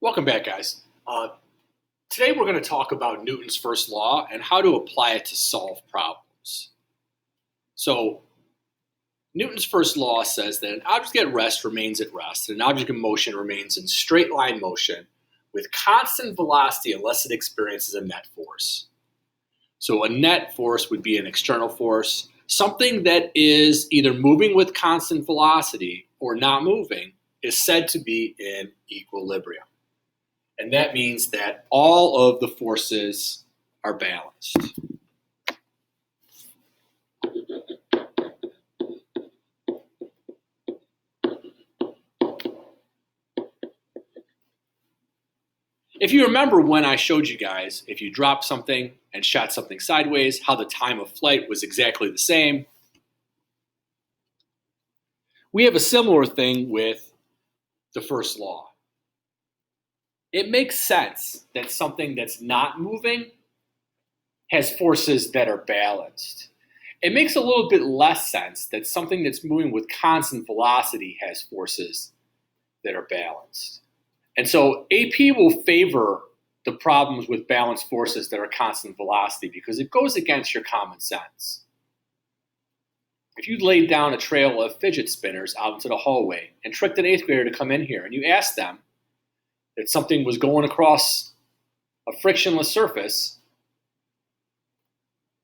Welcome back, guys. Today we're going to talk about Newton's first law and how to apply it to solve problems. So, Newton's first law says that an object at rest remains at rest, and an object in motion remains in straight line motion with constant velocity unless it experiences a net force. So a net force would be an external force. Something that is either moving with constant velocity or not moving is said to be in equilibrium. And that means that all of the forces are balanced. If you remember when I showed you guys, if you dropped something and shot something sideways, how the time of flight was exactly the same. We have a similar thing with the first law. It makes sense that something that's not moving has forces that are balanced. It makes a little bit less sense that something that's moving with constant velocity has forces that are balanced. And so AP will favor the problems with balanced forces that are constant velocity because it goes against your common sense. If you laid down a trail of fidget spinners out into the hallway and tricked an 8th grader to come in here and you asked them that something was going across a frictionless surface,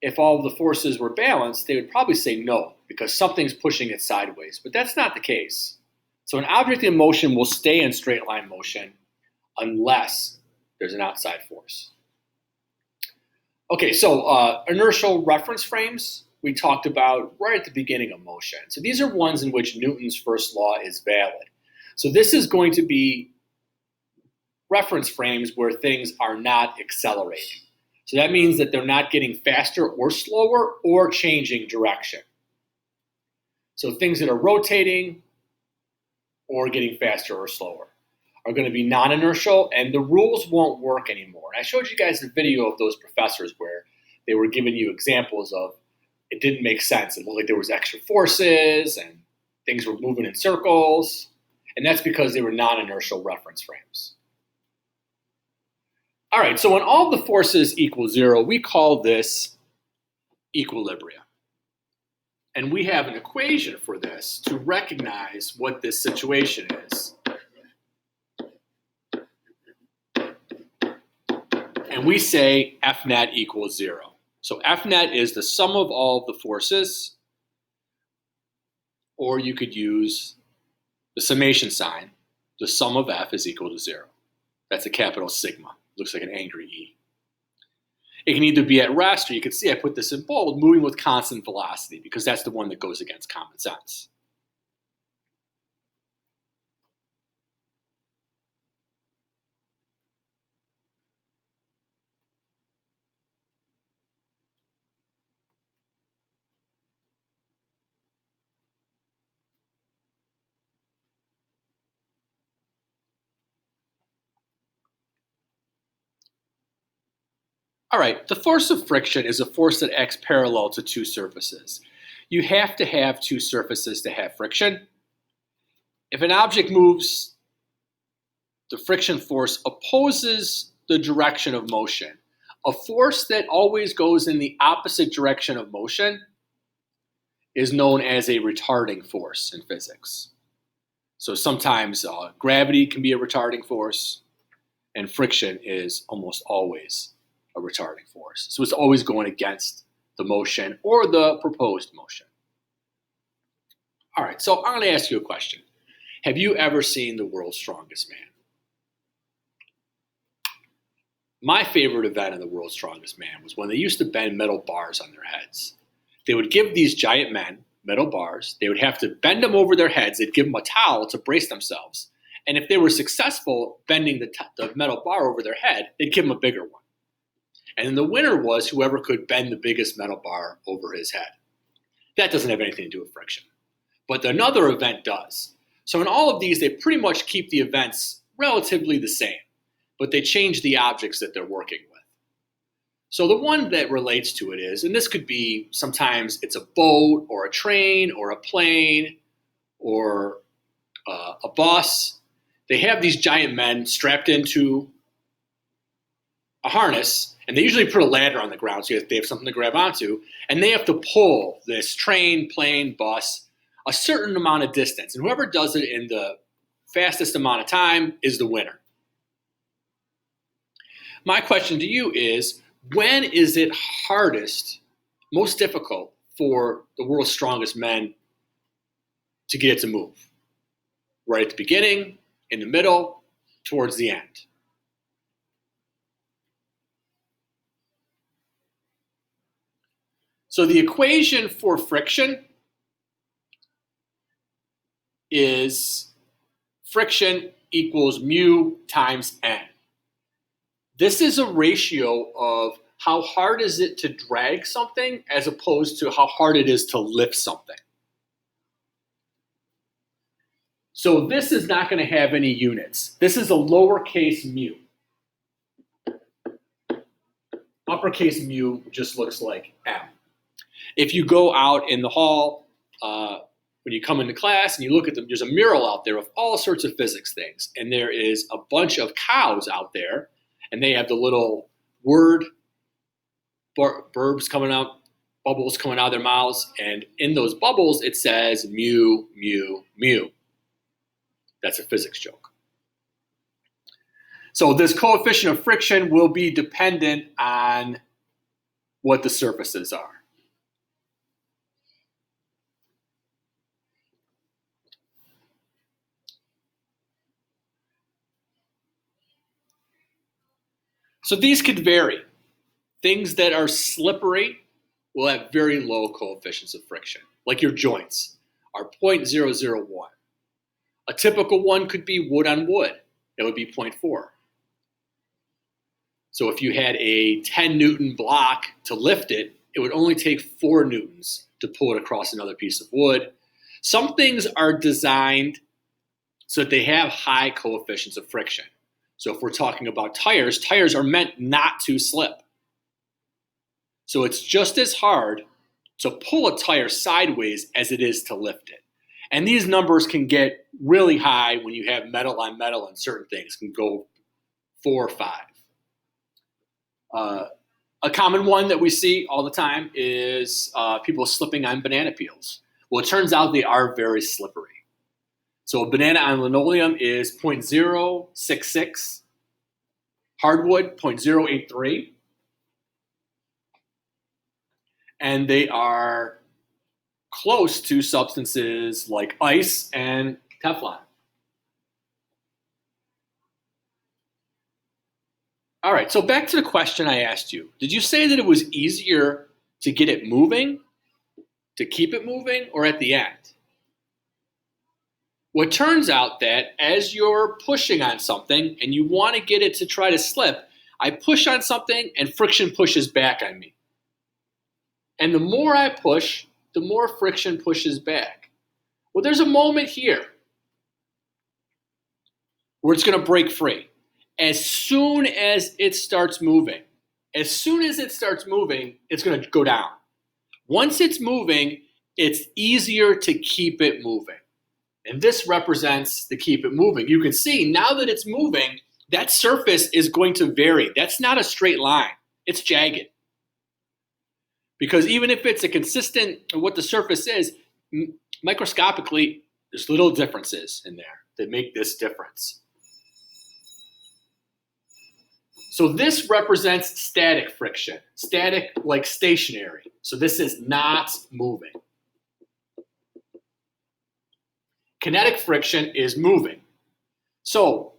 if all of the forces were balanced, they would probably say no, because something's pushing it sideways. But that's not the case. So an object in motion will stay in straight line motion unless there's an outside force. Okay, so inertial reference frames we talked about right at the beginning of motion. So these are ones in which Newton's first law is valid. So this is going to be reference frames where things are not accelerating. So that means that they're not getting faster or slower or changing direction. So things that are rotating or getting faster or slower are going to be non-inertial, and the rules won't work anymore. And I showed you guys a video of those professors where they were giving you examples of it didn't make sense. It looked like there was extra forces and things were moving in circles, and that's because they were non-inertial reference frames. All right, so when all the forces equal zero, we call this equilibrium. And we have an equation for this to recognize what this situation is. And we say F net equals zero. So F net is the sum of all of the forces, or you could use the summation sign. The sum of F is equal to zero. That's a capital sigma. Looks like an angry E. It can either be at rest, or you can see I put this in bold, moving with constant velocity, because that's the one that goes against common sense. All right, the force of friction is a force that acts parallel to two surfaces. You have to have two surfaces to have friction. If an object moves, the friction force opposes the direction of motion. A force that always goes in the opposite direction of motion is known as a retarding force in physics. So sometimes gravity can be a retarding force, and friction is almost always a retarding force. So it's always going against the motion or the proposed motion. All right, so I'm going to ask you a question. Have you ever seen The World's Strongest Man? My favorite event in The World's Strongest Man was when they used to bend metal bars on their heads. They would give these giant men metal bars. They would have to bend them over their heads. They'd give them a towel to brace themselves. And if they were successful bending the metal bar over their head, they'd give them a bigger one. And then the winner was whoever could bend the biggest metal bar over his head. That doesn't have anything to do with friction. But another event does. So in all of these, they pretty much keep the events relatively the same, but they change the objects that they're working with. So the one that relates to it is, and this could be sometimes it's a boat or a train or a plane or a bus. they have these giant men strapped into a harness, and they usually put a ladder on the ground so they have something to grab onto, and they have to pull this train, plane, bus a certain amount of distance, and whoever does it in the fastest amount of time is the winner. My question to you is, when is it hardest, most difficult for the world's strongest men to get it to move? Right at the beginning, in the middle, towards the end. So the equation for friction is friction equals mu times n. This is a ratio of how hard is it to drag something as opposed to how hard it is to lift something. So this is not going to have any units. This is a lowercase mu. Uppercase mu just looks like m. If you go out in the hall, when you come into class and you look at them, there's a mural out there of all sorts of physics things. And there is a bunch of cows out there, and they have the little word burbs coming out, bubbles coming out of their mouths. And in those bubbles, it says mu, mu, mu. That's a physics joke. So this coefficient of friction will be dependent on what the surfaces are. So these could vary. Things that are slippery will have very low coefficients of friction, like your joints are 0.001. A typical one could be wood on wood. That would be 0.4. So if you had a 10 Newton block to lift it, it would only take 4 Newtons to pull it across another piece of wood. Some things are designed so that they have high coefficients of friction. So if we're talking about tires, tires are meant not to slip. So it's just as hard to pull a tire sideways as it is to lift it. And these numbers can get really high when you have metal on metal, and certain things can go 4 or 5. A common one that we see all the time is people slipping on banana peels. Well, it turns out they are very slippery. So a banana on linoleum is 0.066, hardwood 0.083, and they are close to substances like ice and Teflon. All right, so back to the question I asked you. Did you say that it was easier to get it moving, to keep it moving, or at the end? Well, it turns out that as you're pushing on something and you want to get it to try to slip, I push on something and friction pushes back on me. And the more I push, the more friction pushes back. Well, there's a moment here where it's going to break free. As soon as it starts moving, it's going to go down. Once it's moving, it's easier to keep it moving. And this represents the keep it moving. You can see now that it's moving, that surface is going to vary. That's not a straight line. It's jagged. Because even if it's a consistent, what the surface is, microscopically, there's little differences in there that make this difference. So this represents static friction. Static, like stationary. So this is not moving. Kinetic friction is moving. So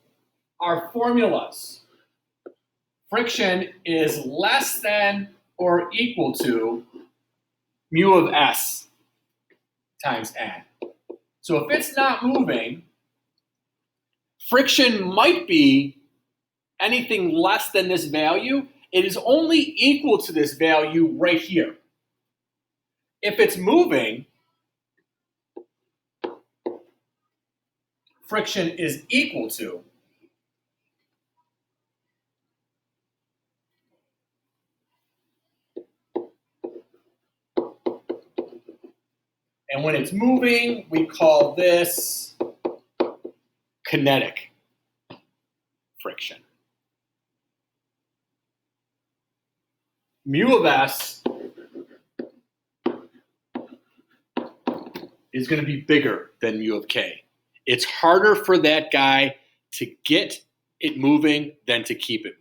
our formulas. Friction is less than or equal to mu of s times n. So if it's not moving, friction might be anything less than this value. It is only equal to this value right here. If it's moving, friction is equal to and when it's moving, we call this kinetic friction. Mu of S is going to be bigger than mu of K. It's harder for that guy to get it moving than to keep it moving.